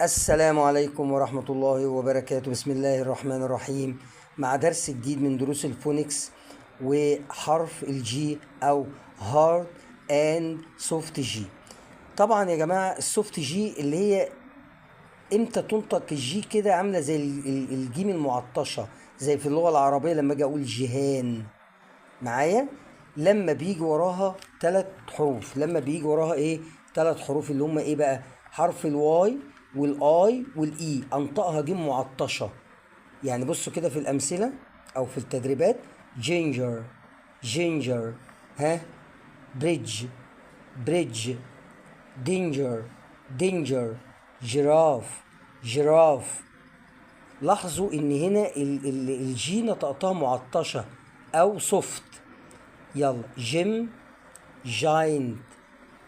السلام عليكم ورحمة الله وبركاته. بسم الله الرحمن الرحيم، مع درس جديد من دروس الفونكس وحرف الجي أو هارد اند سوفت جي. طبعا يا جماعة السوفت جي اللي هي امتى تنطق الجي كده، عاملة زي الجيم المعطشة، زي في اللغة العربية لما اجي اقول جيهان معايا، لما بيجي وراها 3 حروف. لما بيجي وراها ايه؟ 3 حروف اللي هم ايه بقى؟ حرف الواي والاي والاي، انطقها جيم معطشه. يعني بصوا كده في الامثله او في التدريبات: جينجر جينجر، ها، بريدج بريدج، دينجر دينجر، جراف جراف. لاحظوا ان هنا الجي نطقتها معطشه او سوفت. يلا: جيم جاينت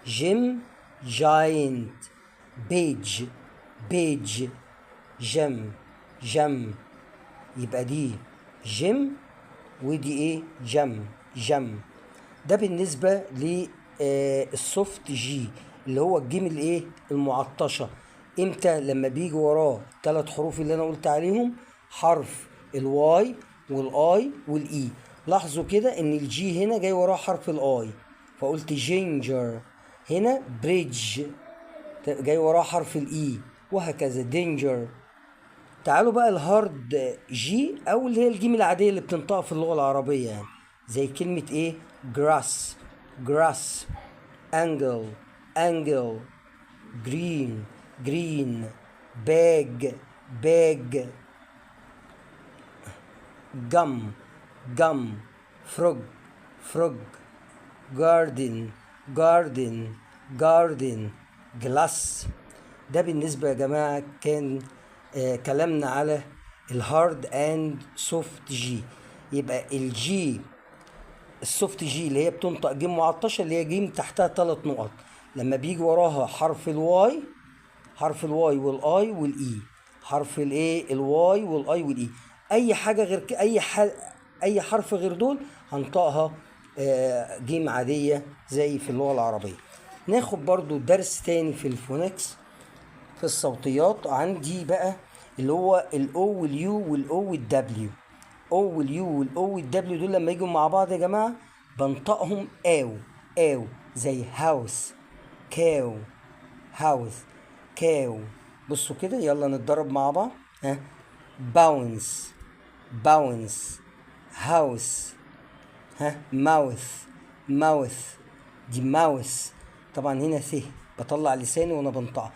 جيم جاينت، بيج بيج، جم جم. يبقى دي جيم ودي ايه؟ جم جم. ده بالنسبة للسوفت جي اللي هو الجيم الايه؟ المعطشة. امتى؟ لما بيجي وراه 3 حروف اللي انا قلت عليهم: حرف الواي والاي والاي. لاحظوا كده ان الجي هنا جاي وراه حرف الاي فقلت جينجر، هنا بريدج جاي وراه حرف الاي، وهكذا دينجر. تعالوا بقى الهارد جي او اللي هي الجيم العاديه اللي بتنطق في اللغه العربيه، يعني زي كلمه ايه؟ جراس جراس، انجل انجل، جرين جرين، باج باج، جم جم، فروج فروج، جاردن جاردن جاردن، جلاس. ده بالنسبة يا جماعة كان كلامنا على الهارد اند سوفت جي. يبقى الجي السوفت جي اللي هي بتنطق جيم معطشة، اللي هي جيم تحتها 3 نقط، لما بيجي وراها حرف الواي، حرف الواي والاي والاي، حرف الايه؟ الواي والاي والاي. اي حاجة غير اي حرف غير دول هنطقها جيم عادية زي في اللغة العربية. ناخد برضو درس تاني في الفونكس في الصوتيات. عندي بقى اللي هو الاو واليو والاو والدبليو. او واليو والاو والدبليو دول لما يجوا مع بعض يا جماعه بنطقهم او او، زي هاوس، كاو، هاوس، كاو. بصوا كده، يلا نتدرب مع بعض. ها: باونس باونس، هاوس، ها، ماوث ماوث، دي ماوس. طبعا هنا ث بطلع لساني وانا بنطقها.